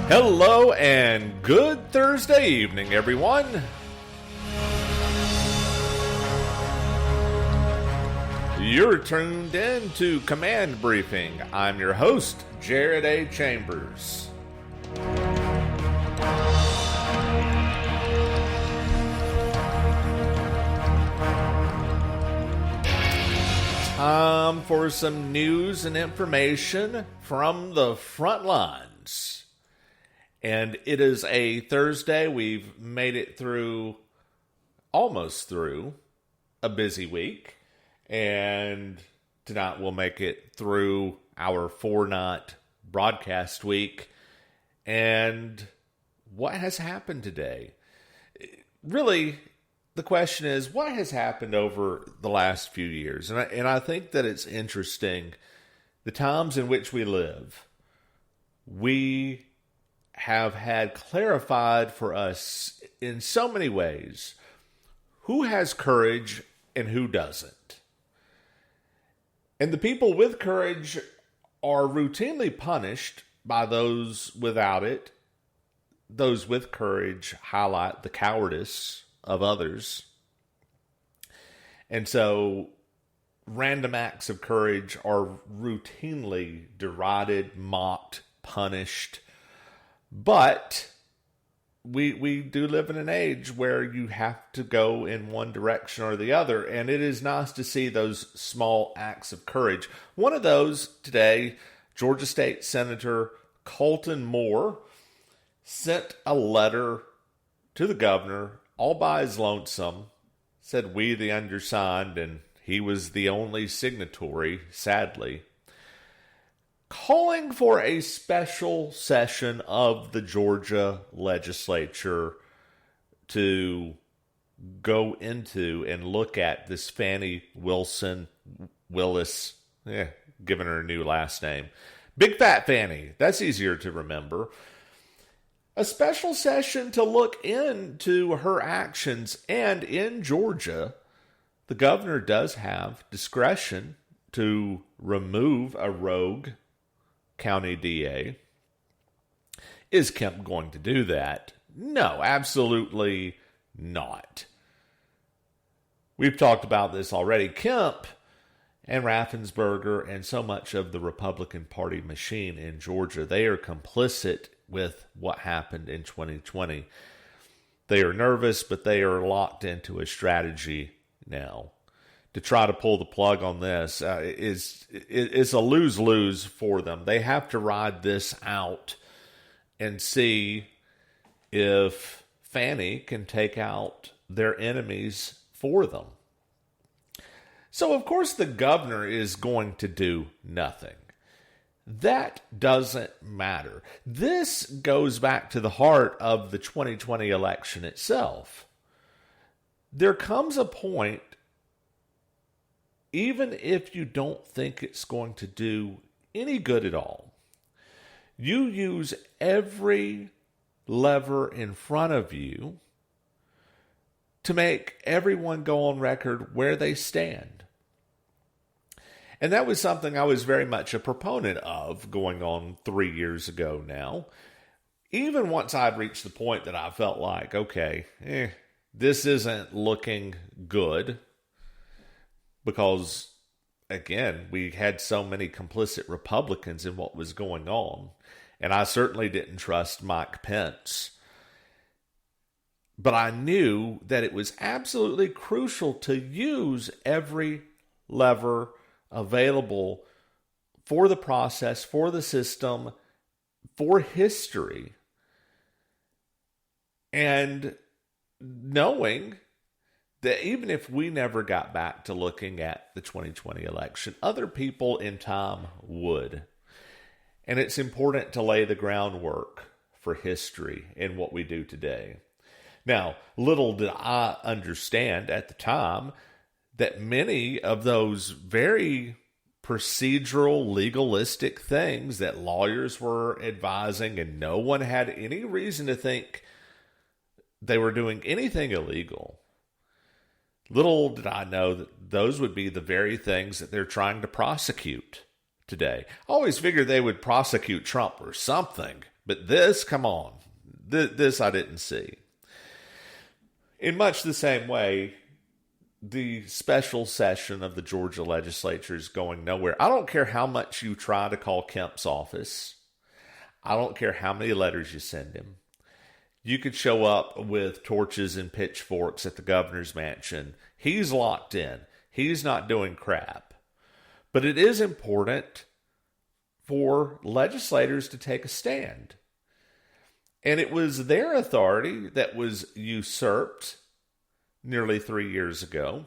Hello and good Thursday evening, everyone. You're tuned in to Command Briefing. I'm your host, Jared A. Chambers. Time for some news and information from the front lines. And it is a Thursday. We've made it almost through a busy week. And tonight we'll make it through our 4-night broadcast week. And what has happened today? Really, the question is, what has happened over the last few years? And I think that it's interesting, the times in which we live, we have had clarified for us in so many ways who has courage and who doesn't. And the people with courage are routinely punished by those without it. Those with courage highlight the cowardice of others. And so random acts of courage are routinely derided, mocked, punished. But we do live in an age where you have to go in one direction or the other, and it is nice to see those small acts of courage. One of those today, Georgia State Senator Colton Moore sent a letter to the governor all by his lonesome, said "we the undersigned," and he was the only signatory, sadly, calling for a special session of the Georgia legislature to go into and look at this Fani Willis, giving her a new last name. Big Fat Fani, that's easier to remember. A special session to look into her actions, and in Georgia, the governor does have discretion to remove a rogue county DA. Is Kemp going to do that? No, absolutely not. We've talked about this already. Kemp and Raffensperger and so much of the Republican Party machine in Georgia, they are complicit with what happened in 2020. They are nervous, but they are locked into a strategy now. To try to pull the plug on this is a lose-lose for them. They have to ride this out and see if Fani can take out their enemies for them. So, of course, the governor is going to do nothing. That doesn't matter. This goes back to the heart of the 2020 election itself. There comes a point, even if you don't think it's going to do any good at all, you use every lever in front of you to make everyone go on record where they stand. And that was something I was very much a proponent of going on 3 years ago now. Even once I'd reached the point that I felt like, okay, this isn't looking good. Because, again, we had so many complicit Republicans in what was going on. And I certainly didn't trust Mike Pence. But I knew that it was absolutely crucial to use every lever available for the process, for the system, for history. And knowing that even if we never got back to looking at the 2020 election, other people in time would. And it's important to lay the groundwork for history in what we do today. Now, little did I understand at the time that many of those very procedural, legalistic things that lawyers were advising, and no one had any reason to think they were doing anything illegal. Little did I know that those would be the very things that they're trying to prosecute today. I always figured they would prosecute Trump or something, but this, come on, this I didn't see. In much the same way, the special session of the Georgia legislature is going nowhere. I don't care how much you try to call Kemp's office. I don't care how many letters you send him. You could show up with torches and pitchforks at the governor's mansion. He's locked in. He's not doing crap. But it is important for legislators to take a stand. And it was their authority that was usurped nearly 3 years ago.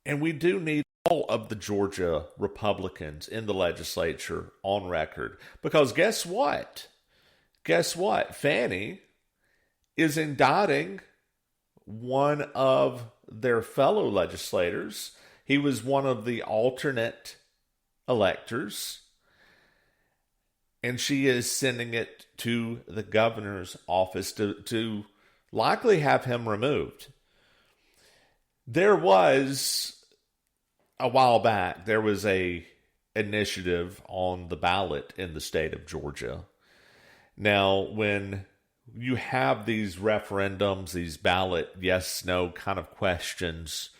And we do need all of the Georgia Republicans in the legislature on record. Because guess what? Guess what? Fani is indicting one of their fellow legislators. He was one of the alternate electors. And she is sending it to the governor's office to likely have him removed. There was, a while back, there was a initiative on the ballot in the state of Georgia. Now, when you have these referendums, these ballot yes-no kind of questions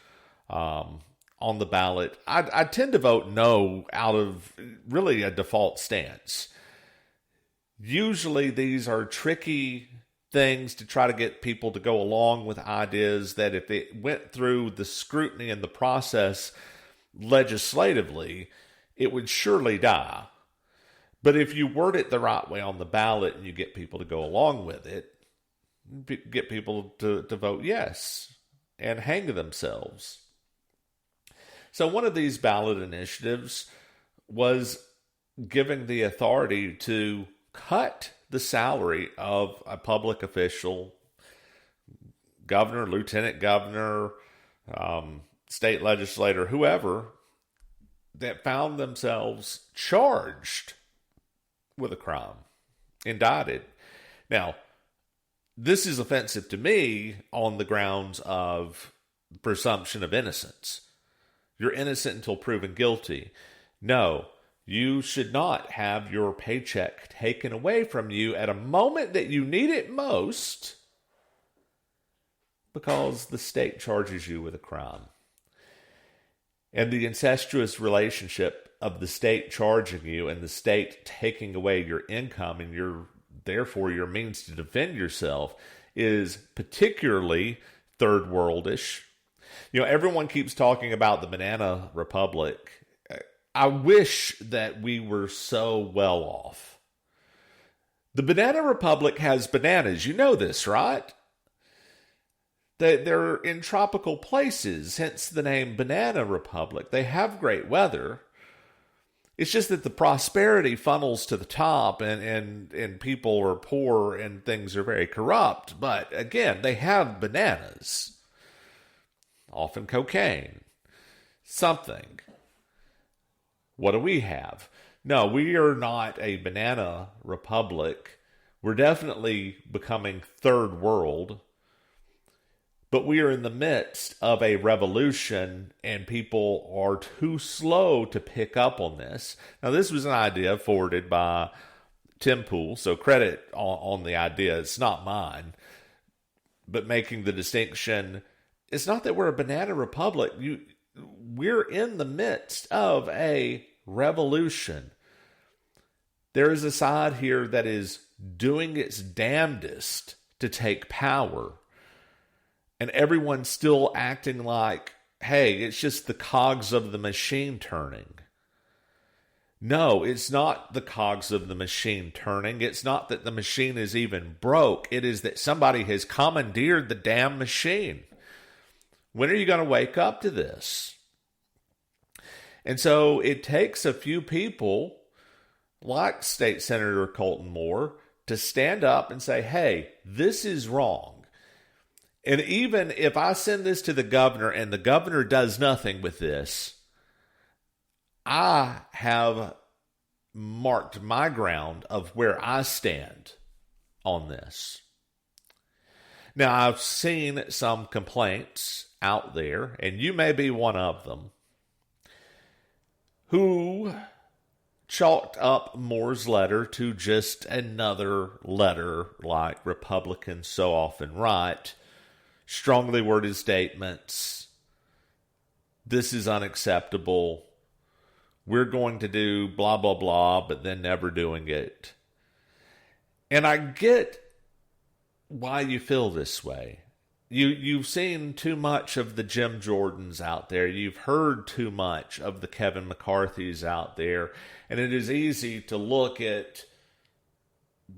on the ballot, I tend to vote no out of really a default stance. Usually these are tricky things to try to get people to go along with ideas that if it went through the scrutiny and the process legislatively, it would surely die. But if you word it the right way on the ballot and you get people to go along with it, get people to vote yes and hang themselves. So one of these ballot initiatives was giving the authority to cut the salary of a public official, governor, lieutenant governor, state legislator, whoever, that found themselves charged with a crime, indicted. Now, this is offensive to me on the grounds of presumption of innocence. You're innocent until proven guilty. No, you should not have your paycheck taken away from you at a moment that you need it most because the state charges you with a crime. And the incestuous relationship of the state charging you and the state taking away your income and therefore your means to defend yourself is particularly third worldish. You know, everyone keeps talking about the banana republic. I wish that we were so well off. The banana republic has bananas. You know this, right? They're in tropical places, hence the name Banana Republic. They have great weather. It's just that the prosperity funnels to the top and people are poor and things are very corrupt. But again, they have bananas. Often cocaine. Something. What do we have? No, we are not a banana republic. We're definitely becoming third world. But we are in the midst of a revolution, and people are too slow to pick up on this. Now, this was an idea forwarded by Tim Pool, so credit on the idea. It's not mine. But making the distinction, it's not that we're a banana republic. We're in the midst of a revolution. There is a side here that is doing its damnedest to take power. And everyone's still acting like, hey, it's just the cogs of the machine turning. No, it's not the cogs of the machine turning. It's not that the machine is even broke. It is that somebody has commandeered the damn machine. When are you going to wake up to this? And so it takes a few people like State Senator Colton Moore to stand up and say, hey, this is wrong. And even if I send this to the governor and the governor does nothing with this, I have marked my ground of where I stand on this. Now, I've seen some complaints out there, and you may be one of them, who chalked up Moore's letter to just another letter like Republicans so often write. Strongly worded statements. This is unacceptable. We're going to do blah, blah, blah, but then never doing it. And I get why you feel this way. You've seen too much of the Jim Jordans out there. You've heard too much of the Kevin McCarthys out there. And it is easy to look at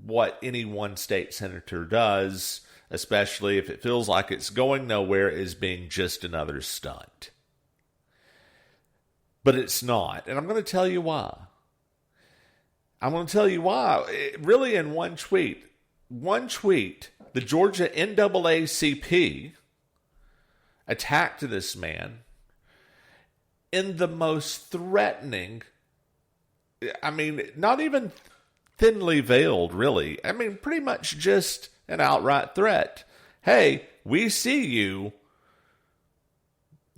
what any one state senator does, especially if it feels like it's going nowhere, as being just another stunt. But it's not. And I'm going to tell you why. I'm going to tell you why. Really, in one tweet, the Georgia NAACP attacked this man in the most threatening, I mean, not even thinly veiled, really. I mean, pretty much just an outright threat. Hey, we see you.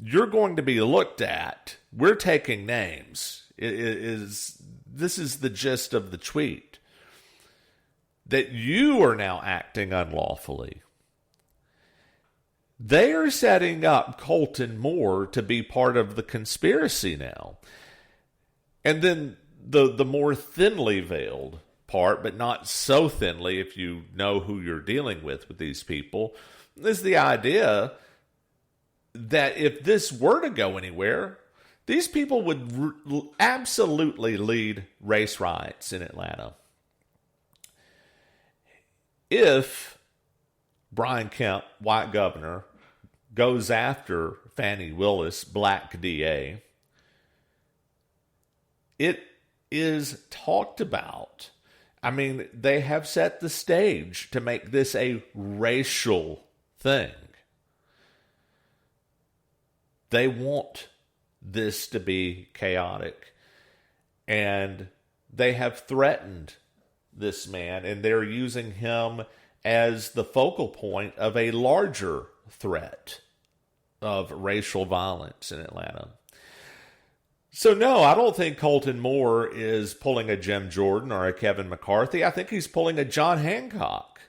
You're going to be looked at. We're taking names. This is the gist of the tweet. That you are now acting unlawfully. They are setting up Colton Moore to be part of the conspiracy now. And then the more thinly veiled part, but not so thinly if you know who you're dealing with these people, is the idea that if this were to go anywhere, these people would absolutely lead race riots in Atlanta. If Brian Kemp, white governor, goes after Fani Willis, black DA, it is talked about. I mean, they have set the stage to make this a racial thing. They want this to be chaotic. And they have threatened this man, and they're using him as the focal point of a larger threat of racial violence in Atlanta. So no, I don't think Colton Moore is pulling a Jim Jordan or a Kevin McCarthy. I think he's pulling a John Hancock.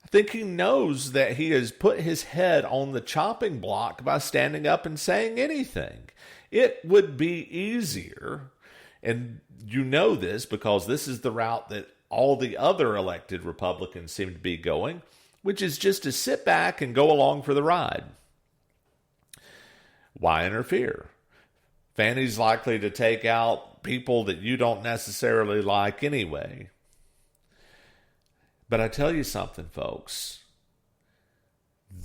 I think he knows that he has put his head on the chopping block by standing up and saying anything. It would be easier, and you know this because this is the route that all the other elected Republicans seem to be going, which is just to sit back and go along for the ride. Why interfere? Fani's likely to take out people that you don't necessarily like anyway. But I tell you something, folks,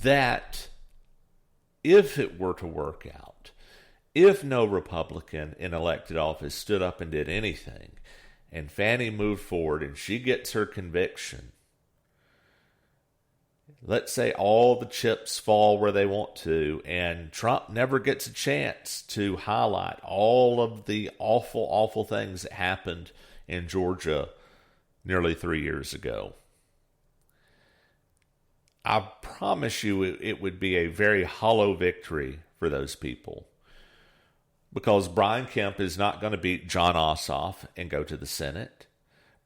that if it were to work out, if no Republican in elected office stood up and did anything, and Fani moved forward and she gets her conviction, let's say all the chips fall where they want to, and Trump never gets a chance to highlight all of the awful, awful things that happened in Georgia nearly 3 years ago. I promise you it would be a very hollow victory for those people. Because Brian Kemp is not going to beat John Ossoff and go to the Senate.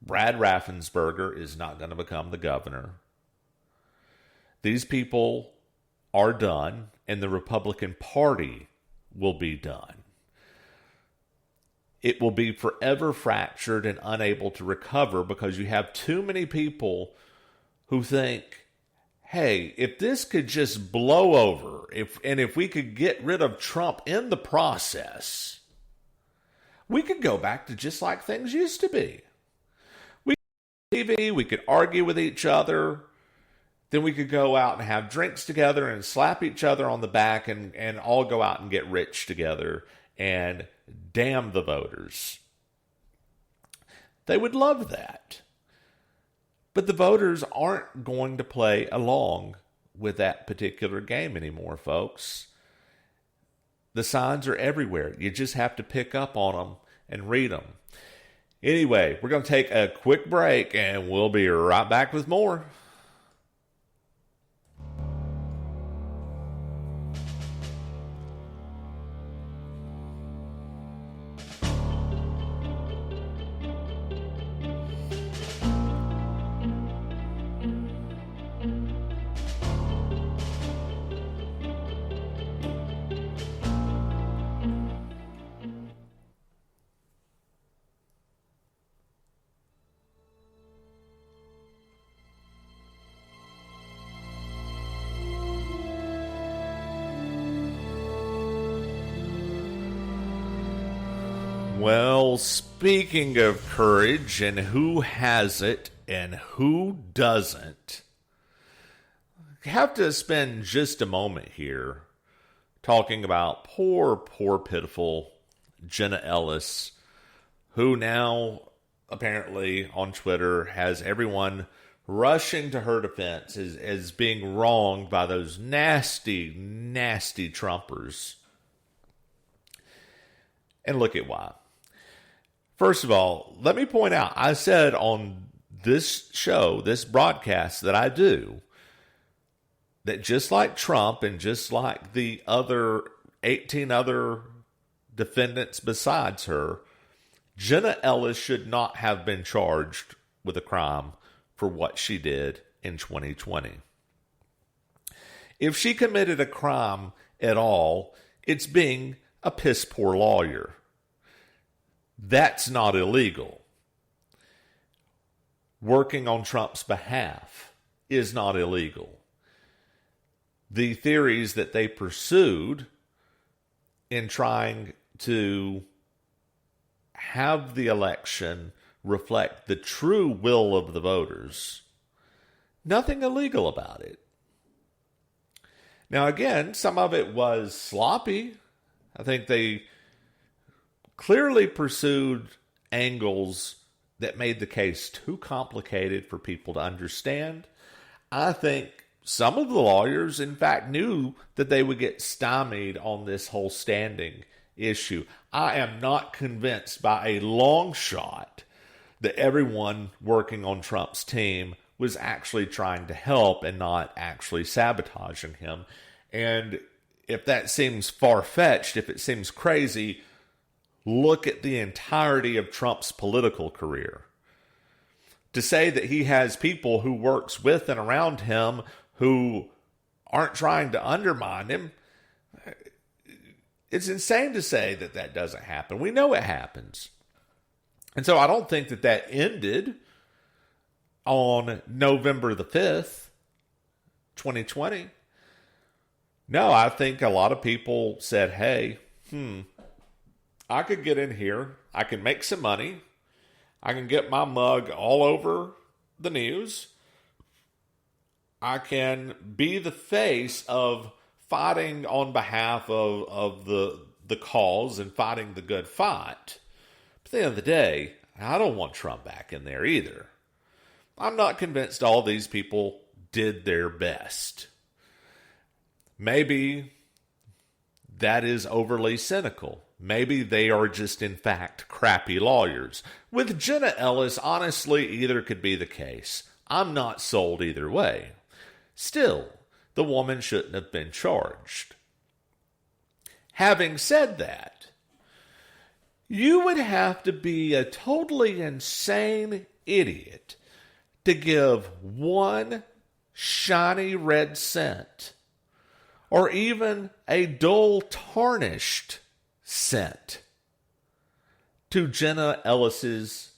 Brad Raffensperger is not going to become the governor. These people are done, and the Republican Party will be done. It will be forever fractured and unable to recover because you have too many people who think, hey, if this could just blow over, if we could get rid of Trump in the process, we could go back to just like things used to be. We could TV, we could argue with each other, then we could go out and have drinks together and slap each other on the back and all go out and get rich together and damn the voters. They would love that. But the voters aren't going to play along with that particular game anymore, folks. The signs are everywhere. You just have to pick up on them and read them. Anyway, we're going to take a quick break, and we'll be right back with more. Well, speaking of courage and who has it and who doesn't, I have to spend just a moment here talking about poor, pitiful Jenna Ellis, who now apparently on Twitter has everyone rushing to her defense as being wronged by those nasty, nasty Trumpers. And look at why. First of all, let me point out, I said on this show, this broadcast that I do, that just like Trump and just like the other 18 other defendants besides her, Jenna Ellis should not have been charged with a crime for what she did in 2020. If she committed a crime at all, it's being a piss poor lawyer. That's not illegal. Working on Trump's behalf is not illegal. The theories that they pursued in trying to have the election reflect the true will of the voters, nothing illegal about it. Now, again, some of it was sloppy. I think they clearly pursued angles that made the case too complicated for people to understand. I think some of the lawyers, in fact, knew that they would get stymied on this whole standing issue. I am not convinced by a long shot that everyone working on Trump's team was actually trying to help and not actually sabotaging him. And if that seems far-fetched, if it seems crazy, look at the entirety of Trump's political career. To say that he has people who works with and around him who aren't trying to undermine him, it's insane to say that that doesn't happen. We know it happens. And so I don't think that that ended on November the 5th, 2020. No, I think a lot of people said, hey, I could get in here, I can make some money, I can get my mug all over the news, I can be the face of fighting on behalf of the cause and fighting the good fight. But at the end of the day, I don't want Trump back in there either. I'm not convinced all these people did their best. Maybe that is overly cynical. Maybe they are just, in fact, crappy lawyers. With Jenna Ellis, honestly, either could be the case. I'm not sold either way. Still, the woman shouldn't have been charged. Having said that, you would have to be a totally insane idiot to give one shiny red cent or even a dull tarnished cent to Jenna Ellis's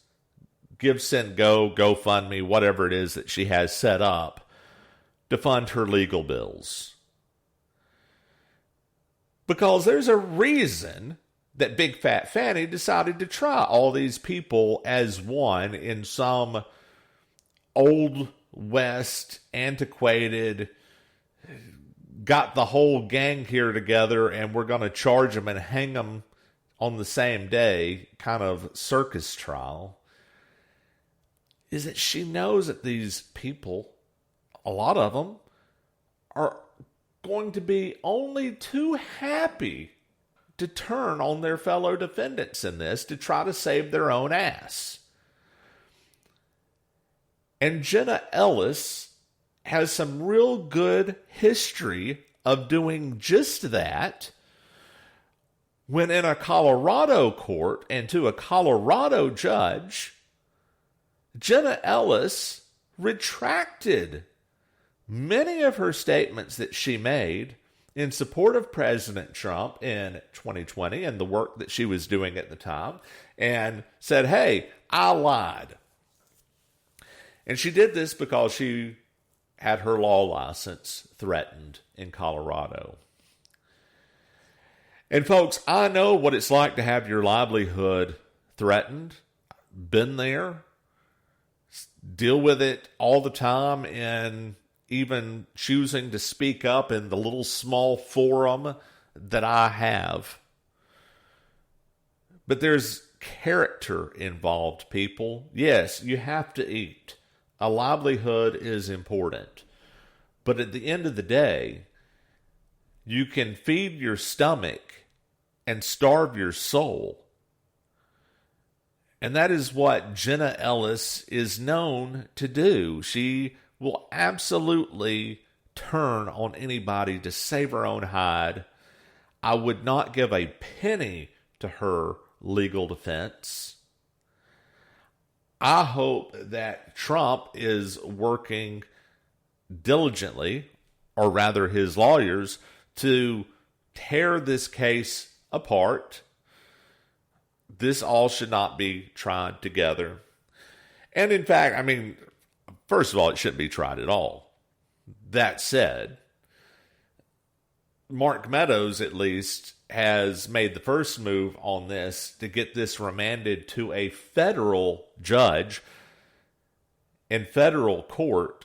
Give, Send, Go, GoFundMe, whatever it is that she has set up to fund her legal bills. Because there's a reason that Big Fat Fani decided to try all these people as one in some old West, antiquated, got the whole gang here together and we're going to charge them and hang them on the same day kind of circus trial, is that she knows that these people, a lot of them, are going to be only too happy to turn on their fellow defendants in this to try to save their own ass. And Jenna Ellis has some real good history of doing just that when in a Colorado court and to a Colorado judge, Jenna Ellis retracted many of her statements that she made in support of President Trump in 2020 and the work that she was doing at the time, and said, hey, I lied. And she did this because she had her law license threatened in Colorado. And folks, I know what it's like to have your livelihood threatened. Been there. Deal with it all the time, and even choosing to speak up in the little small forum that I have. But there's character involved, people. Yes, you have to eat. A livelihood is important. But at the end of the day, you can feed your stomach and starve your soul. And that is what Jenna Ellis is known to do. She will absolutely turn on anybody to save her own hide. I would not give a penny to her legal defense. I hope that Trump is working diligently, or rather his lawyers, to tear this case apart. This all should not be tried together. And in fact, I mean, first of all, it shouldn't be tried at all. That said, Mark Meadows, at least, has made the first move on this to get this remanded to a federal judge in federal court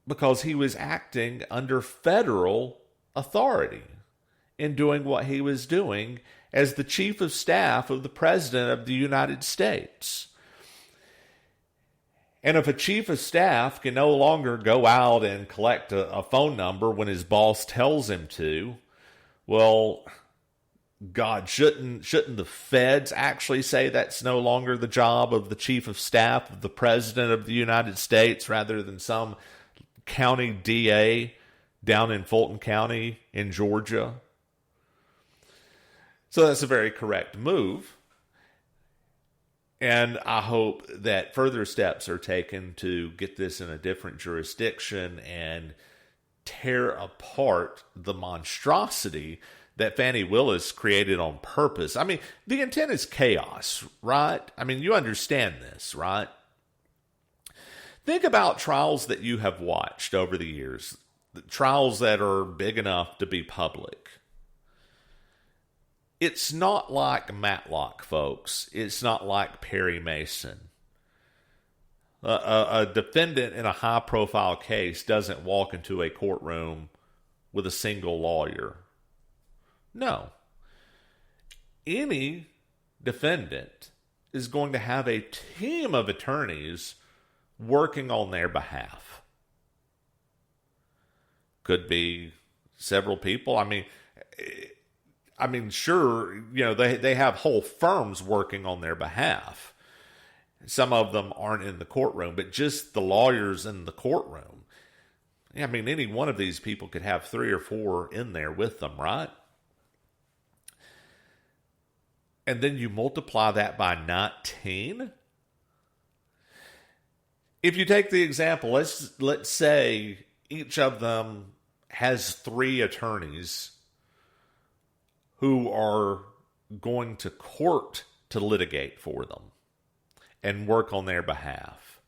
because he was acting under federal authority in doing what he was doing as the chief of staff of the President of the United States. And if a chief of staff can no longer go out and collect a phone number when his boss tells him to, well, God, shouldn't the feds actually say that's no longer the job of the chief of staff of the President of the United States rather than some county DA down in Fulton County in Georgia? So that's a very correct move. And I hope that further steps are taken to get this in a different jurisdiction and tear apart the monstrosity that Fani Willis created on purpose. I mean, the intent is chaos, right? I mean, you understand this, right? Think about trials that you have watched over the years, the trials that are big enough to be public. It's not like Matlock, folks. It's not like Perry Mason. A defendant in a high-profile case doesn't walk into a courtroom with a single lawyer. No. Any defendant is going to have a team of attorneys working on their behalf. Could be several people. I mean, sure, you know, they have whole firms working on their behalf. Some of them aren't in the courtroom, but just the lawyers in the courtroom. I mean, any one of these people could have 3 or 4 in there with them, right? And then you multiply that by 19. If you take the example, let's say each of them has 3 attorneys who are going to court to litigate for them and work on their behalf.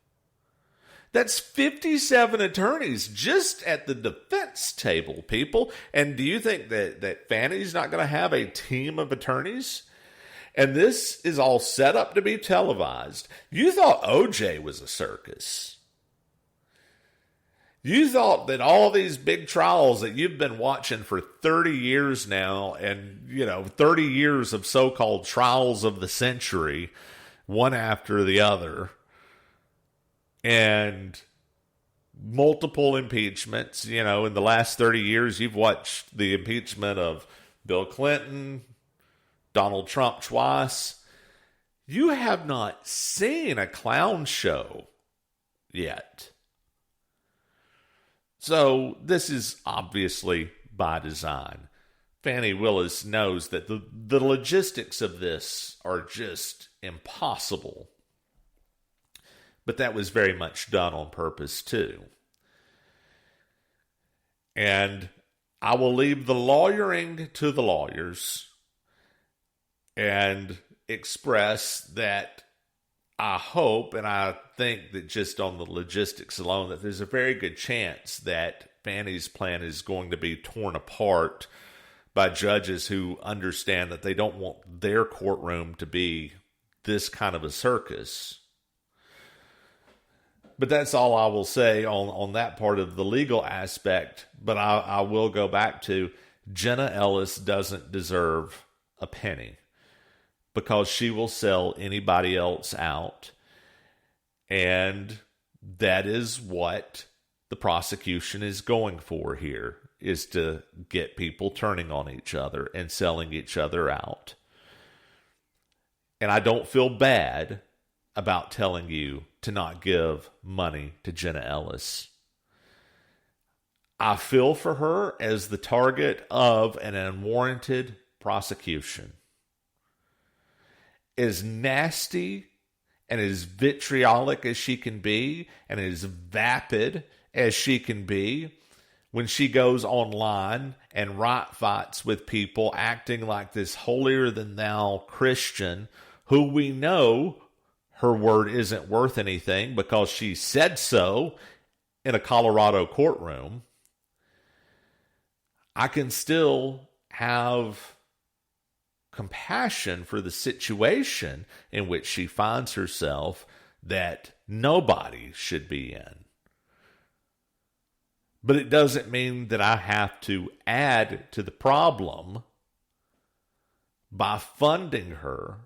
That's 57 attorneys just at the defense table, people. And do you think that Fani's not going to have a team of attorneys? And this is all set up to be televised. You thought OJ was a circus. You thought that all these big trials that you've been watching for 30 years now, and, 30 years of so-called trials of the century, one after the other, and multiple impeachments. In the last 30 years, you've watched the impeachment of Bill Clinton, Donald Trump twice. You have not seen a clown show yet. So this is obviously by design. Fani Willis knows that the logistics of this are just impossible. But that was very much done on purpose too. And I will leave the lawyering to the lawyers and express that I hope, and I think that just on the logistics alone, that there's a very good chance that Fani's plan is going to be torn apart by judges who understand that they don't want their courtroom to be this kind of a circus. But that's all I will say on that part of the legal aspect. But I will go back to Jenna Ellis doesn't deserve a penny because she will sell anybody else out. And that is what the prosecution is going for here, is to get people turning on each other and selling each other out. And I don't feel bad about telling you to not give money to Jenna Ellis. I feel for her as the target of an unwarranted prosecution. As nasty and as vitriolic as she can be, and as vapid as she can be, when she goes online and right fights with people acting like this holier-than-thou Christian, who we know her word isn't worth anything because she said so in a Colorado courtroom, I can still have compassion for the situation in which she finds herself that nobody should be in. But it doesn't mean that I have to add to the problem by funding her.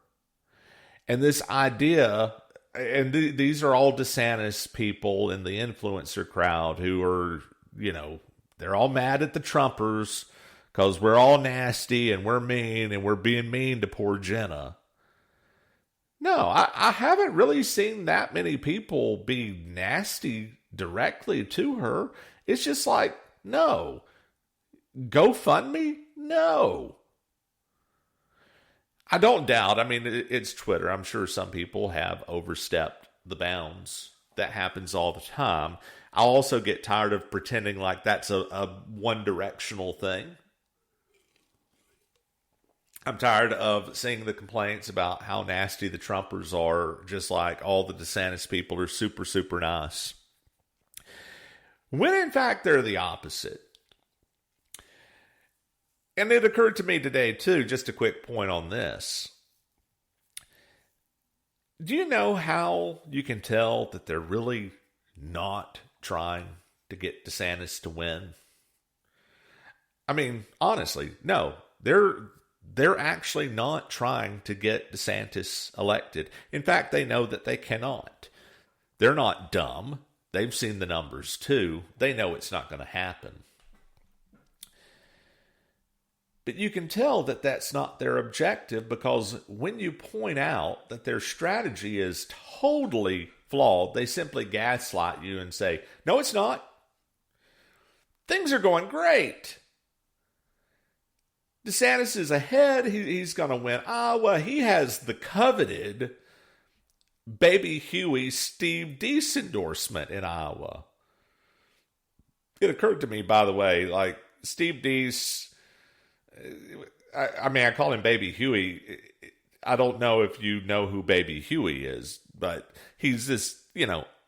And this idea, and these are all DeSantis people in the influencer crowd who are, they're all mad at the Trumpers because we're all nasty and we're mean and we're being mean to poor Jenna. No, I haven't really seen that many people be nasty directly to her. It's just like, no. GoFundMe? No. I don't doubt. I mean, it's Twitter. I'm sure some people have overstepped the bounds. That happens all the time. I'll also get tired of pretending like that's a one-directional thing. I'm tired of seeing the complaints about how nasty the Trumpers are, just like all the DeSantis people are super, super nice. When in fact they're the opposite. And it occurred to me today, too, just a quick point on this. Do you know how you can tell that they're really not trying to get DeSantis to win? I mean, honestly, no. They're actually not trying to get DeSantis elected. In fact, they know that they cannot. They're not dumb. They've seen the numbers, too. They know it's not going to happen. But you can tell that that's not their objective, because when you point out that their strategy is totally flawed, they simply gaslight you and say, no, it's not. Things are going great. DeSantis is ahead. He's going to win Iowa. He has the coveted Baby Huey Steve Deese endorsement in Iowa. It occurred to me, by the way, like Steve Deese, I call him Baby Huey. I don't know if you know who Baby Huey is, but he's this,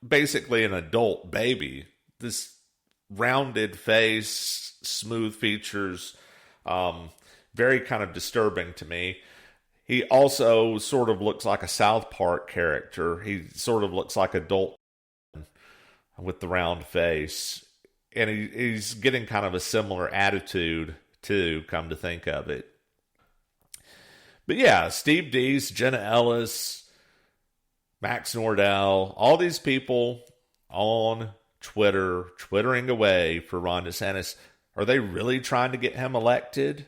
basically an adult baby. This rounded face, smooth features, very kind of disturbing to me. He also sort of looks like a South Park character. He sort of looks like adult with the round face. And he's getting kind of a similar attitude too, come to think of it. But yeah, Steve Deese, Jenna Ellis, Max Nordell, all these people on Twitter, twittering away for Ron DeSantis. Are they really trying to get him elected?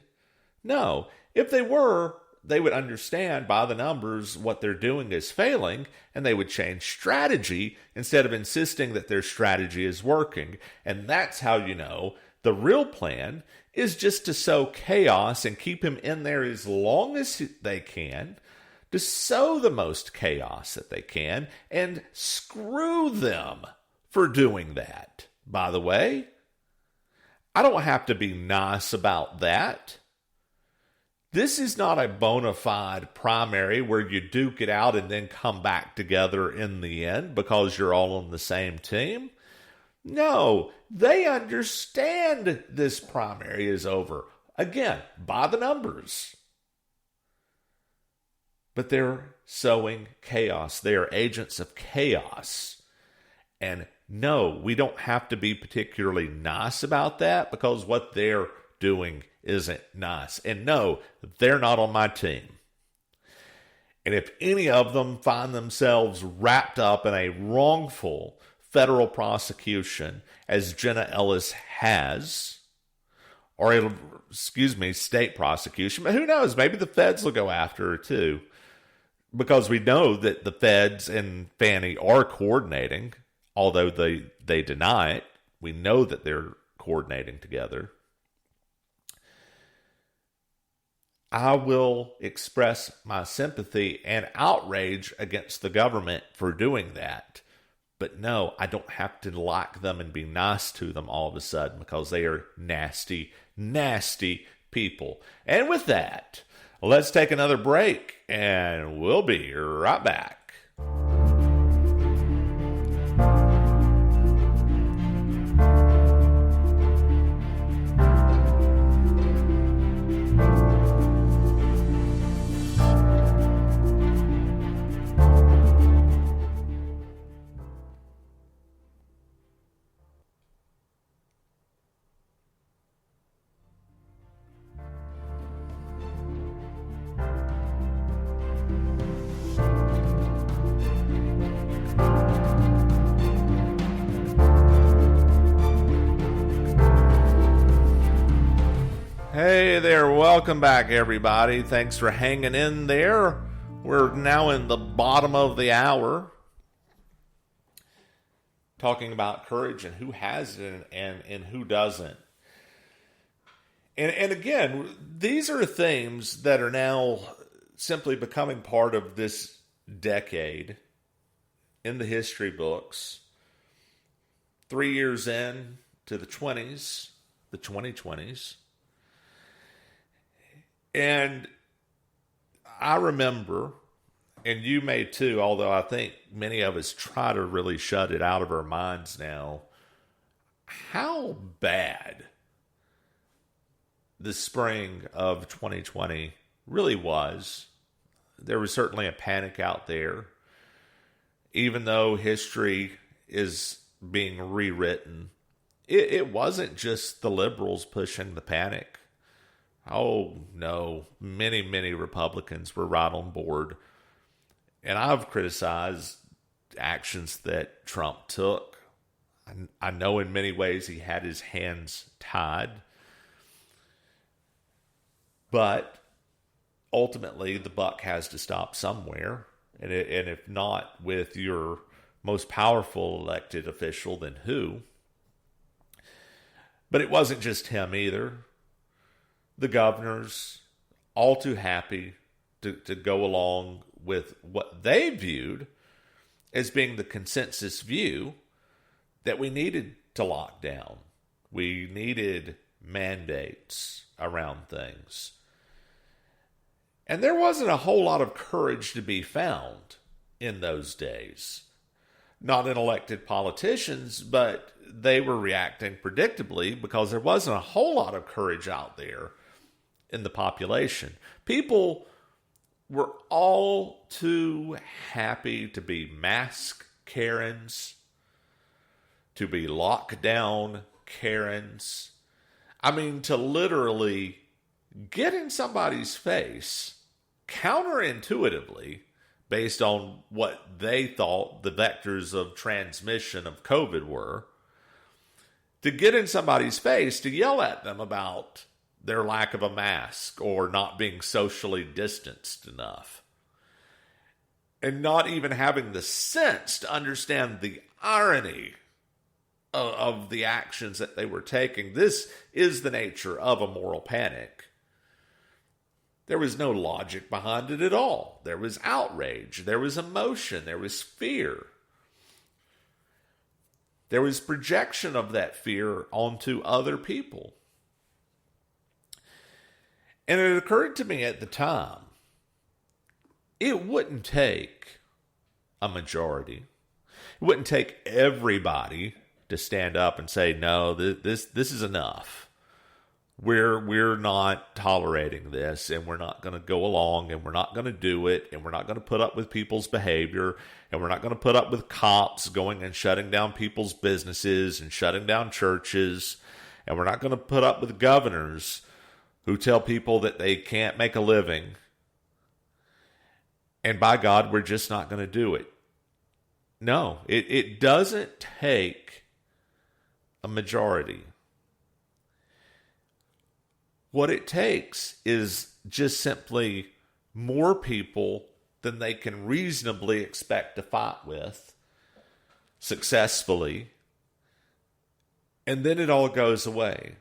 No. If they were, they would understand by the numbers what they're doing is failing, and they would change strategy instead of insisting that their strategy is working. And that's how you know the real plan is just to sow chaos and keep him in there as long as they can, to sow the most chaos that they can, and screw them for doing that. By the way, I don't have to be nice about that. This is not a bona fide primary where you duke it out and then come back together in the end because you're all on the same team. No, they understand this primary is over. Again, by the numbers. But they're sowing chaos. They are agents of chaos. And no, we don't have to be particularly nice about that because what they're doing isn't nice. And no, they're not on my team. And if any of them find themselves wrapped up in a wrongful federal prosecution, as Jenna Ellis has, or state prosecution, but who knows, maybe the feds will go after her too, because we know that the feds and Fani are coordinating, although they deny it. We know that they're coordinating together. I will express my sympathy and outrage against the government for doing that. But no, I don't have to like them and be nice to them all of a sudden because they are nasty, nasty people. And with that, let's take another break and we'll be right back. Hey there, welcome back everybody. Thanks for hanging in there. We're now in the bottom of the hour, talking about courage and who has it and who doesn't. And again, these are themes that are now simply becoming part of this decade in the history books. 3 years in to the 2020s. And I remember, and you may too, although I think many of us try to really shut it out of our minds now, how bad the spring of 2020 really was. There was certainly a panic out there. Even though history is being rewritten, it wasn't just the liberals pushing the panic. Oh, no. Many Republicans were right on board. And I've criticized actions that Trump took. I know in many ways he had his hands tied. But ultimately, the buck has to stop somewhere. And if not with your most powerful elected official, then who? But it wasn't just him either. The governors, all too happy to go along with what they viewed as being the consensus view that we needed to lock down. We needed mandates around things. And there wasn't a whole lot of courage to be found in those days. Not in elected politicians, but they were reacting predictably because there wasn't a whole lot of courage out there in the population. People were all too happy to be mask Karens, to be lockdown Karens. I mean, to literally get in somebody's face counterintuitively based on what they thought the vectors of transmission of COVID were, to get in somebody's face to yell at them about their lack of a mask or not being socially distanced enough. And not even having the sense to understand the irony of the actions that they were taking. This is the nature of a moral panic. There was no logic behind it at all. There was outrage. There was emotion. There was fear. There was projection of that fear onto other people. And it occurred to me at the time, it wouldn't take a majority. It wouldn't take everybody to stand up and say, no, this is enough. we're not tolerating this, and we're not going to go along, and we're not going to do it, and we're not going to put up with people's behavior, and we're not going to put up with cops going and shutting down people's businesses and shutting down churches, and we're not going to put up with governors who tell people that they can't make a living. And by God, we're just not going to do it. No, it doesn't take a majority. What it takes is just simply more people than they can reasonably expect to fight with successfully, and then it all goes away.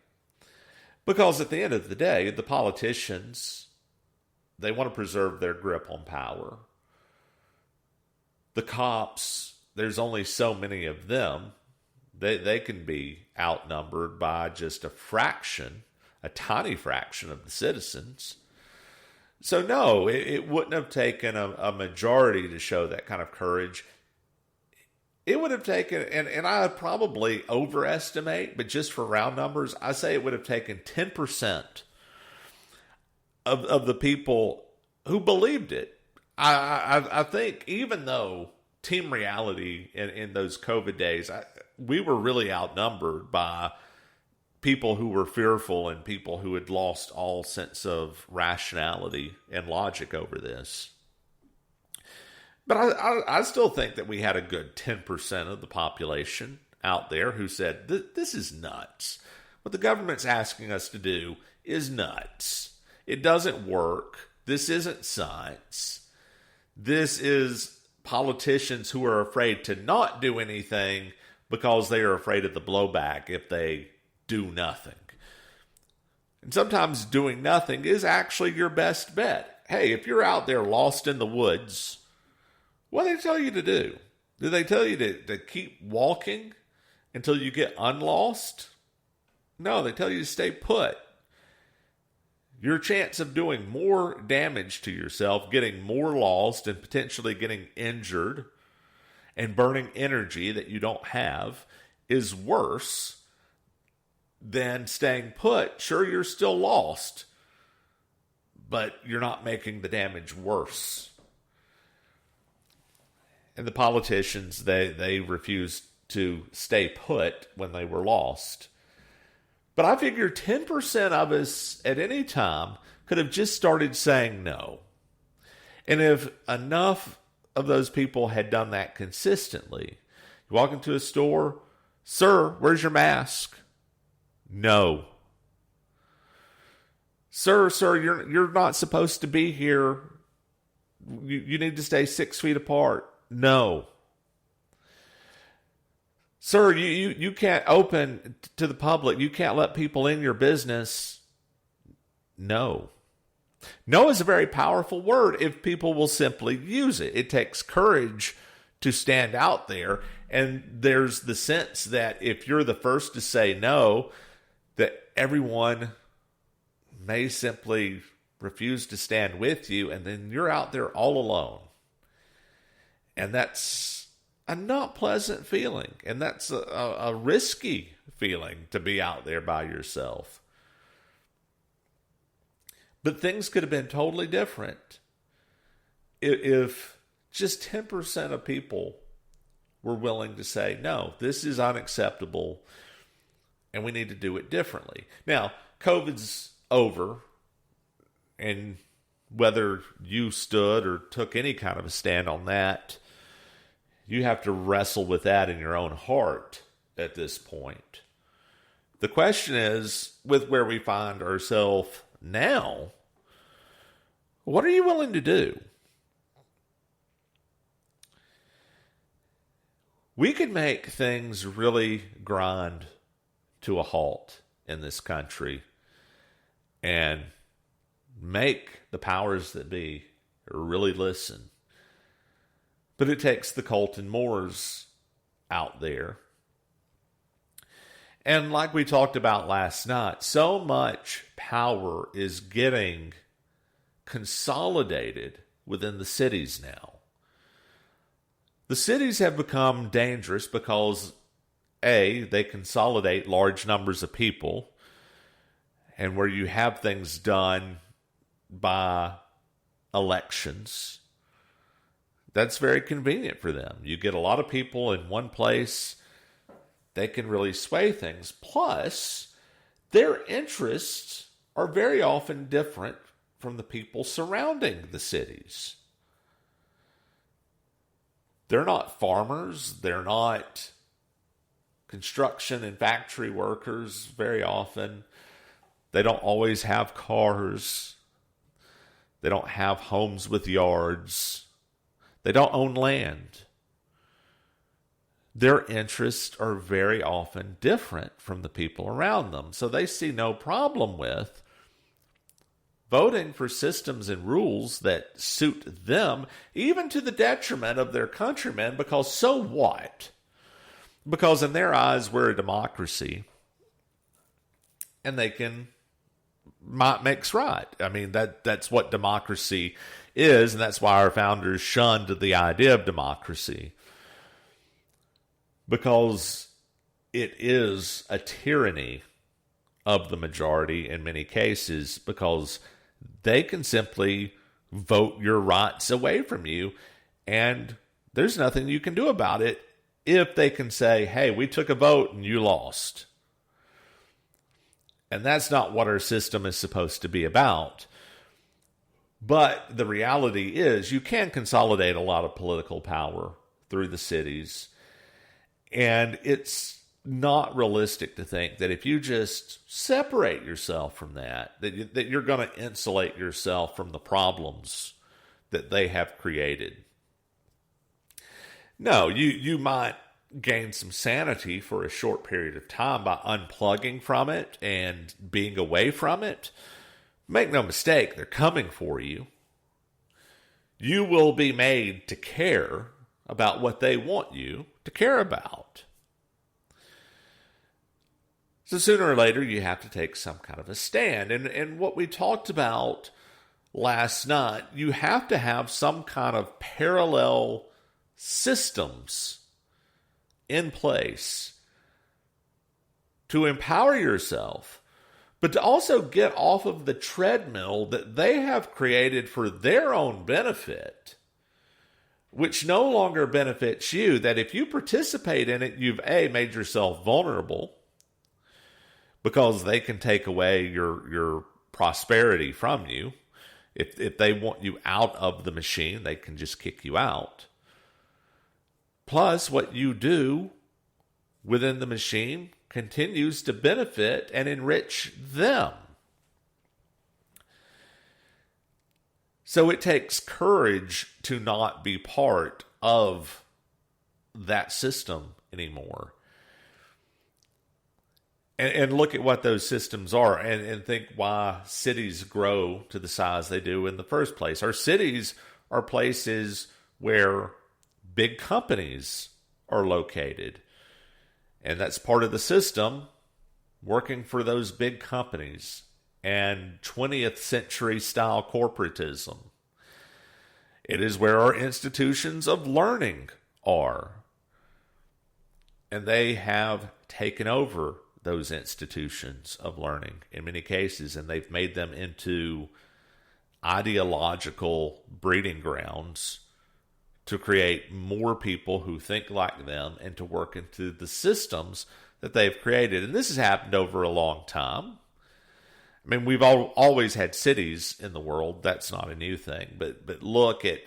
Because at the end of the day, the politicians, they want to preserve their grip on power. The cops, there's only so many of them. They can be outnumbered by just a fraction, a tiny fraction of the citizens. So no, it wouldn't have taken a majority to show that kind of courage. It would have taken, and I would probably overestimate, but just for round numbers, I say it would have taken 10% of the people who believed it. I think even though team reality in those COVID days, we were really outnumbered by people who were fearful and people who had lost all sense of rationality and logic over this. But I still think that we had a good 10% of the population out there who said, this is nuts. What the government's asking us to do is nuts. It doesn't work. This isn't science. This is politicians who are afraid to not do anything because they are afraid of the blowback if they do nothing. And sometimes doing nothing is actually your best bet. Hey, if you're out there lost in the woods, what do they tell you to do? Do they tell you to keep walking until you get unlost? No, they tell you to stay put. Your chance of doing more damage to yourself, getting more lost, and potentially getting injured and burning energy that you don't have is worse than staying put. Sure, you're still lost, but you're not making the damage worse. And the politicians, they refused to stay put when they were lost. But I figure 10% of us at any time could have just started saying no. And if enough of those people had done that consistently, you walk into a store, sir, where's your mask? No. Sir, you're not supposed to be here. You need to stay 6 feet apart. No. Sir, you can't open to the public. You can't let people in your business. No. No is a very powerful word if people will simply use it. It takes courage to stand out there. And there's the sense that if you're the first to say no, that everyone may simply refuse to stand with you, and then you're out there all alone. And that's a not pleasant feeling. And that's a risky feeling to be out there by yourself. But things could have been totally different if just 10% of people were willing to say, no, this is unacceptable and we need to do it differently. Now, COVID's over, and whether you stood or took any kind of a stand on that, you have to wrestle with that in your own heart at this point. The question is, with where we find ourselves now, what are you willing to do? We could make things really grind to a halt in this country and make the powers that be really listen. But it takes the Colton Moores out there. And like we talked about last night, so much power is getting consolidated within the cities now. The cities have become dangerous because, A, they consolidate large numbers of people, and where you have things done by elections, that's very convenient for them. You get a lot of people in one place, they can really sway things. Plus, their interests are very often different from the people surrounding the cities. They're not farmers, they're not construction and factory workers very often. They don't always have cars. They don't have homes with yards. They don't own land. Their interests are very often different from the people around them. So they see no problem with voting for systems and rules that suit them, even to the detriment of their countrymen, because so what? Because in their eyes, we're a democracy, and they can might makes right. I mean, that's what democracy is, and that's why our founders shunned the idea of democracy, because it is a tyranny of the majority in many cases, because they can simply vote your rights away from you, and there's nothing you can do about it if they can say, hey, we took a vote and you lost. And that's not what our system is supposed to be about. But the reality is you can consolidate a lot of political power through the cities. And it's not realistic to think that if you just separate yourself from that you're going to insulate yourself from the problems that they have created. No, you might gain some sanity for a short period of time by unplugging from it and being away from it. Make no mistake, they're coming for you. You will be made to care about what they want you to care about. So sooner or later, you have to take some kind of a stand. And what we talked about last night, you have to have some kind of parallel systems in place to empower yourself, but to also get off of the treadmill that they have created for their own benefit, which no longer benefits you. That if you participate in it, you've made yourself vulnerable, because they can take away your prosperity from you. If they want you out of the machine, they can just kick you out. Plus, what you do within the machine continues to benefit and enrich them. So it takes courage to not be part of that system anymore. And look at what those systems are, and think why cities grow to the size they do in the first place. Our cities are places where big companies are located. And that's part of the system, working for those big companies and 20th century style corporatism. It is where our institutions of learning are. And they have taken over those institutions of learning in many cases, and they've made them into ideological breeding grounds to create more people who think like them and to work into the systems that they've created. And this has happened over a long time. I mean, we've always had cities in the world. That's not a new thing. But look at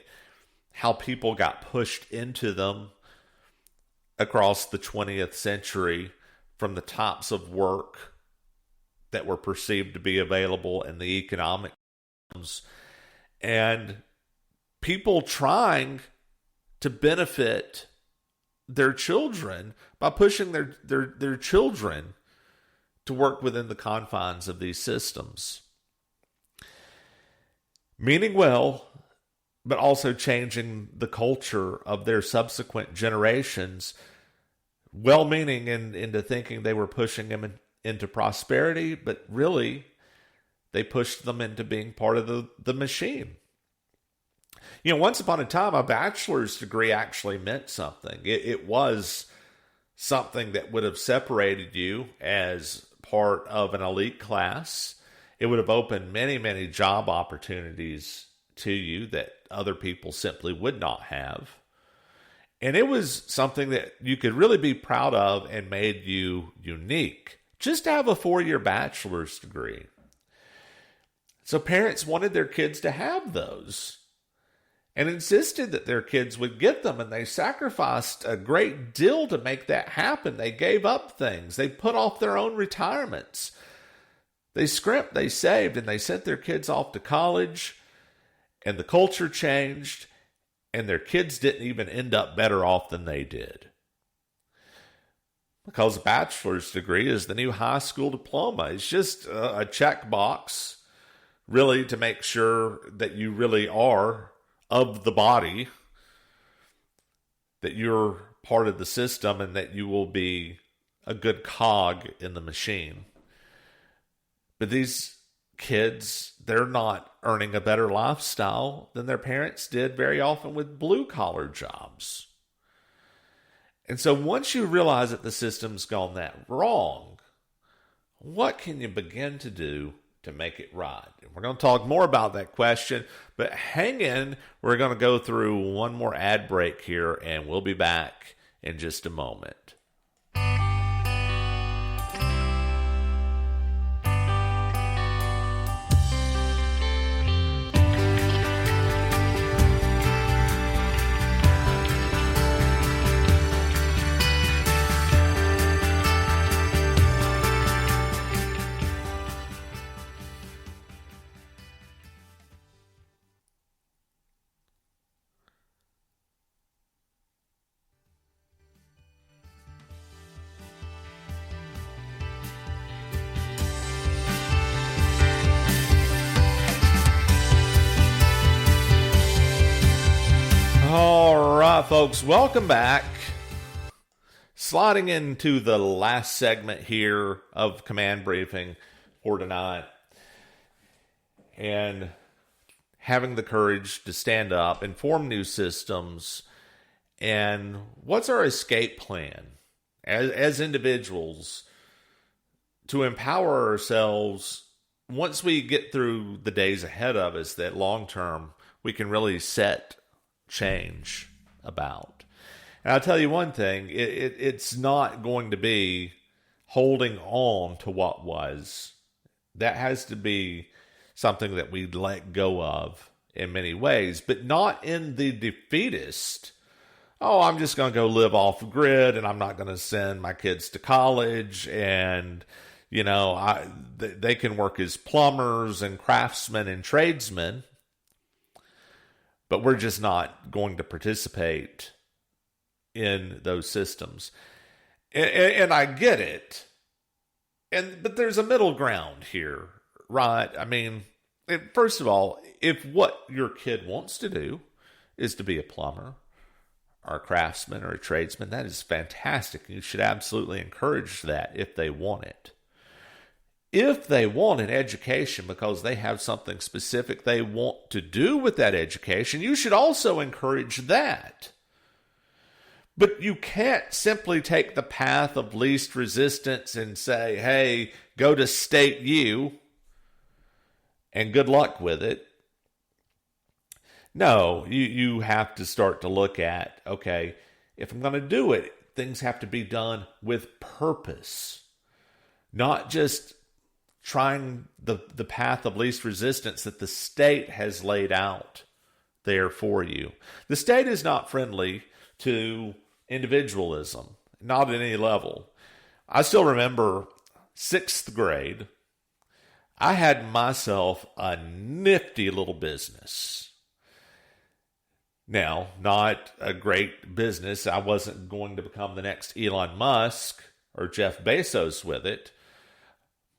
how people got pushed into them across the 20th century from the types of work that were perceived to be available in the economic terms, and people trying to benefit their children by pushing their children to work within the confines of these systems. Meaning well, but also changing the culture of their subsequent generations, well-meaning into thinking they were pushing them into prosperity, but really they pushed them into being part of the machine. You know, once upon a time, a bachelor's degree actually meant something. It was something that would have separated you as part of an elite class. It would have opened many, many job opportunities to you that other people simply would not have. And it was something that you could really be proud of and made you unique. Just to have a 4-year bachelor's degree. So parents wanted their kids to have those and insisted that their kids would get them, and they sacrificed a great deal to make that happen. They gave up things. They put off their own retirements. They scrimped, they saved, and they sent their kids off to college, and the culture changed, and their kids didn't even end up better off than they did. Because a bachelor's degree is the new high school diploma. It's just a checkbox, really, to make sure that you really are of the body, that you're part of the system, and that you will be a good cog in the machine. But these kids, they're not earning a better lifestyle than their parents did very often with blue-collar jobs. And so once you realize that the system's gone that wrong, what can you begin to do to make it right? And we're going to talk more about that question, but hang in. We're going to go through one more ad break here, and we'll be back in just a moment. All right, folks, welcome back. Sliding into the last segment here of Command Briefing for tonight, and having the courage to stand up and form new systems. And what's our escape plan as individuals to empower ourselves once we get through the days ahead of us, that long term we can really set change about. And I'll tell you one thing, it's not going to be holding on to what was. That has to be something that we let go of in many ways, but not in the defeatist, I'm just going to go live off the grid and I'm not going to send my kids to college, and they can work as plumbers and craftsmen and tradesmen, but we're just not going to participate in those systems. And I get it. But there's a middle ground here, right? I mean, first of all, if what your kid wants to do is to be a plumber or a craftsman or a tradesman, that is fantastic. You should absolutely encourage that if they want it. If they want an education because they have something specific they want to do with that education, you should also encourage that. But you can't simply take the path of least resistance and say, hey, go to State U and good luck with it. No, you have to start to look at, okay, if I'm going to do it, things have to be done with purpose, not just trying the path of least resistance that the state has laid out there for you. The state is not friendly to individualism, not at any level. I still remember 6th grade, I had myself a nifty little business. Now, not a great business. I wasn't going to become the next Elon Musk or Jeff Bezos with it.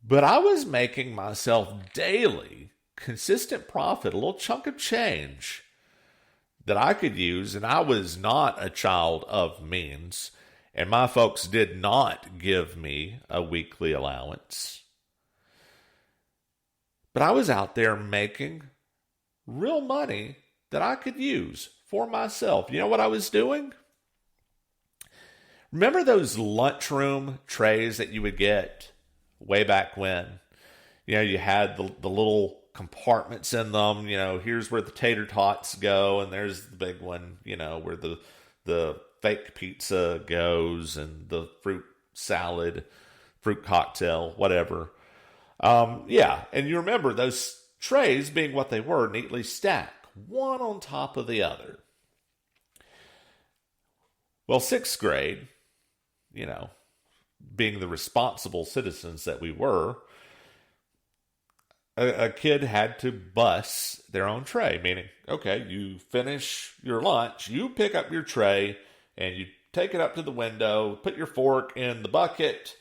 But I was making myself daily consistent profit, a little chunk of change that I could use. And I was not a child of means. And my folks did not give me a weekly allowance. But I was out there making real money that I could use for myself. You know what I was doing? Remember those lunchroom trays that you would get way back when? You had the little compartments in them. Here's where the tater tots go, and there's the big one, where the fake pizza goes, and the fruit salad, fruit cocktail, whatever. And you remember those trays being what they were, neatly stacked, one on top of the other. Well, sixth grade, being the responsible citizens that we were, a kid had to bus their own tray, meaning, okay, you finish your lunch, you pick up your tray, and you take it up to the window, put your fork in the bucket,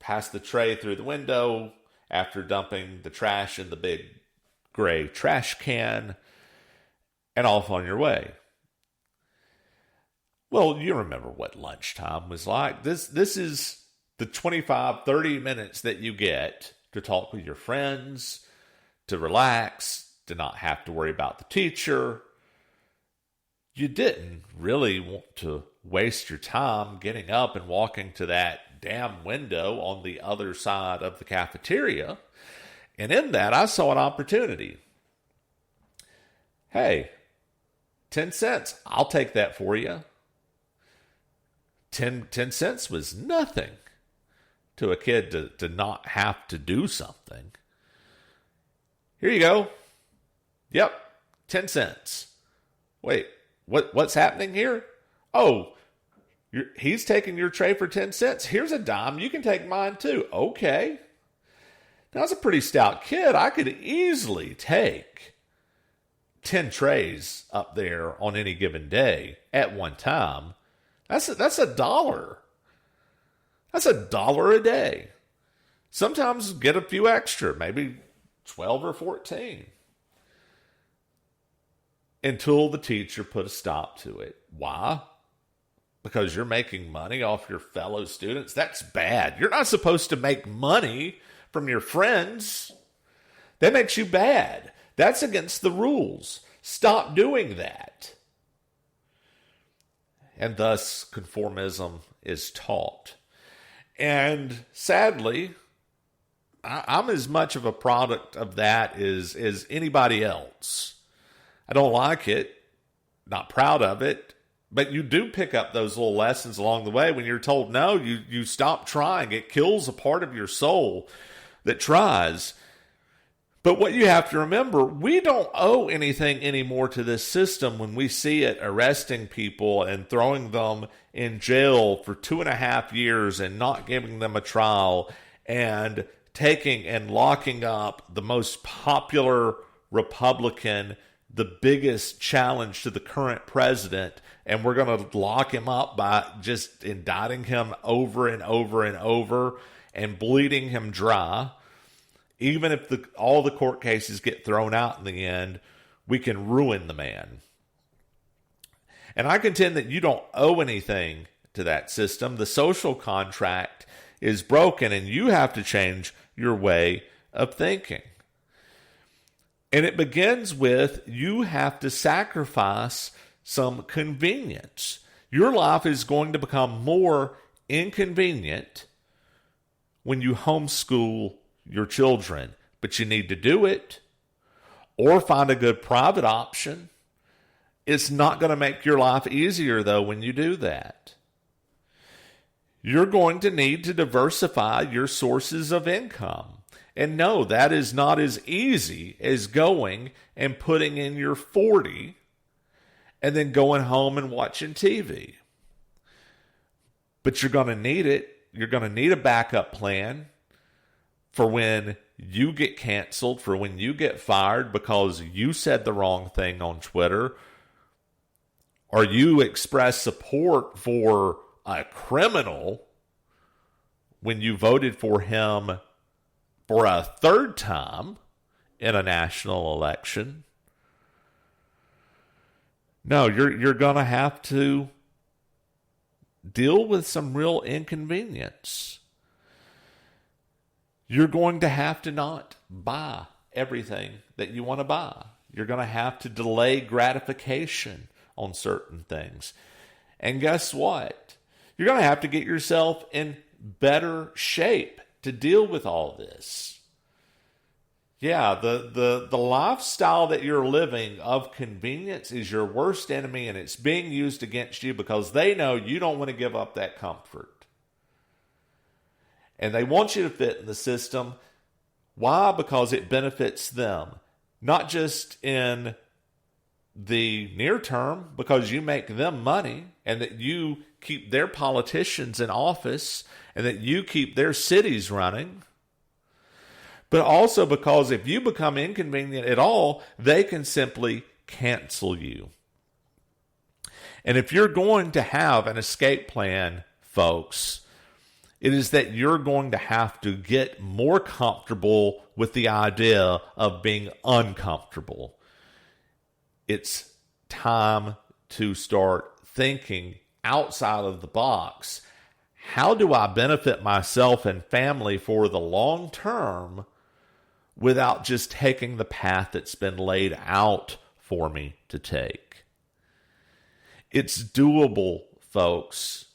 pass the tray through the window after dumping the trash in the big gray trash can, and off on your way. Well, you remember what lunchtime was like. This is the 25, 30 minutes that you get to talk with your friends, to relax, to not have to worry about the teacher. You didn't really want to waste your time getting up and walking to that damn window on the other side of the cafeteria. And in that, I saw an opportunity. Hey, 10 cents, I'll take that for you. 10 cents was nothing to a kid to not have to do something. Here you go. Yep, 10 cents. Wait, what's happening here? Oh, he's taking your tray for 10 cents. Here's a dime. You can take mine too. Okay. Now, I was a pretty stout kid. I could easily take 10 trays up there on any given day at one time. That's $1. That's $1 a day. Sometimes get a few extra, maybe 12 or 14. Until the teacher put a stop to it. Why? Because you're making money off your fellow students? That's bad. You're not supposed to make money from your friends. That makes you bad. That's against the rules. Stop doing that. And thus, conformism is taught. And sadly, I'm as much of a product of that as anybody else. I don't like it, not proud of it, but you do pick up those little lessons along the way. When you're told no, you stop trying. It kills a part of your soul that tries. But what you have to remember, we don't owe anything anymore to this system when we see it arresting people and throwing them in jail for 2.5 years and not giving them a trial and taking and locking up the most popular Republican, the biggest challenge to the current president, and we're going to lock him up by just indicting him over and over and over and bleeding him dry. Even if all the court cases get thrown out in the end, we can ruin the man. And I contend that you don't owe anything to that system. The social contract is broken, and you have to change your way of thinking. And it begins with you have to sacrifice some convenience. Your life is going to become more inconvenient when you homeschool your children, but you need to do it or find a good private option. It's not going to make your life easier, though, when you do that. You're going to need to diversify your sources of income. And no, that is not as easy as going and putting in your 40 and then going home and watching TV. But you're going to need it. You're going to need a backup plan for when you get canceled, for when you get fired because you said the wrong thing on Twitter, or you express support for a criminal when you voted for him for a third time in a national election. No, you're going to have to deal with some real inconvenience. You're going to have to not buy everything that you want to buy. You're going to have to delay gratification on certain things. And guess what? You're going to have to get yourself in better shape to deal with all this. Yeah, the lifestyle that you're living of convenience is your worst enemy, and it's being used against you because they know you don't want to give up that comfort. And they want you to fit in the system. Why? Because it benefits them. Not just in the near term, because you make them money, and that you keep their politicians in office, and that you keep their cities running. But also because if you become inconvenient at all, they can simply cancel you. And if you're going to have an escape plan, folks, it is that you're going to have to get more comfortable with the idea of being uncomfortable. It's time to start thinking outside of the box. How do I benefit myself and family for the long term without just taking the path that's been laid out for me to take? It's doable, folks.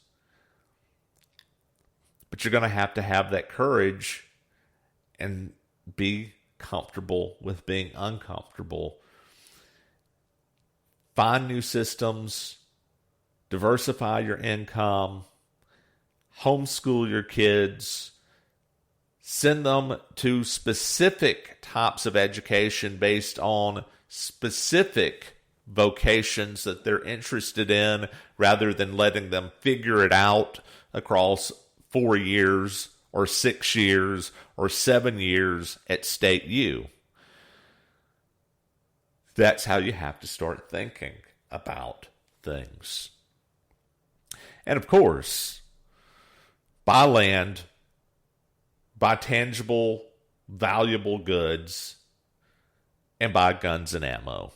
But you're going to have that courage and be comfortable with being uncomfortable. Find new systems, diversify your income, homeschool your kids, send them to specific types of education based on specific vocations that they're interested in, rather than letting them figure it out across 4 years or 6 years or 7 years at State U. That's how you have to start thinking about things. And of course, buy land, buy tangible, valuable goods, and buy guns and ammo.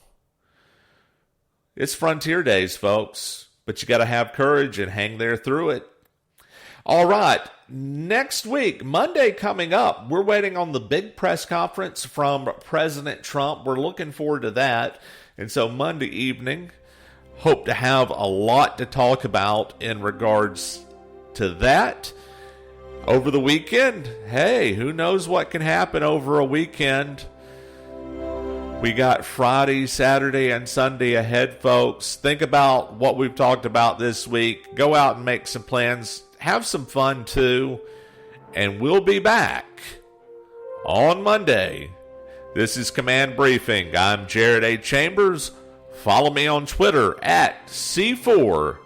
It's frontier days, folks, but you got to have courage and hang there through it. All right, next week, Monday coming up, we're waiting on the big press conference from President Trump. We're looking forward to that. And so Monday evening, hope to have a lot to talk about in regards to that. Over the weekend, hey, who knows what can happen over a weekend? We got Friday, Saturday, and Sunday ahead, folks. Think about what we've talked about this week. Go out and make some plans. Have some fun, too. And we'll be back on Monday. This is Command Briefing. I'm Jared A. Chambers. Follow me on Twitter at C4CEO.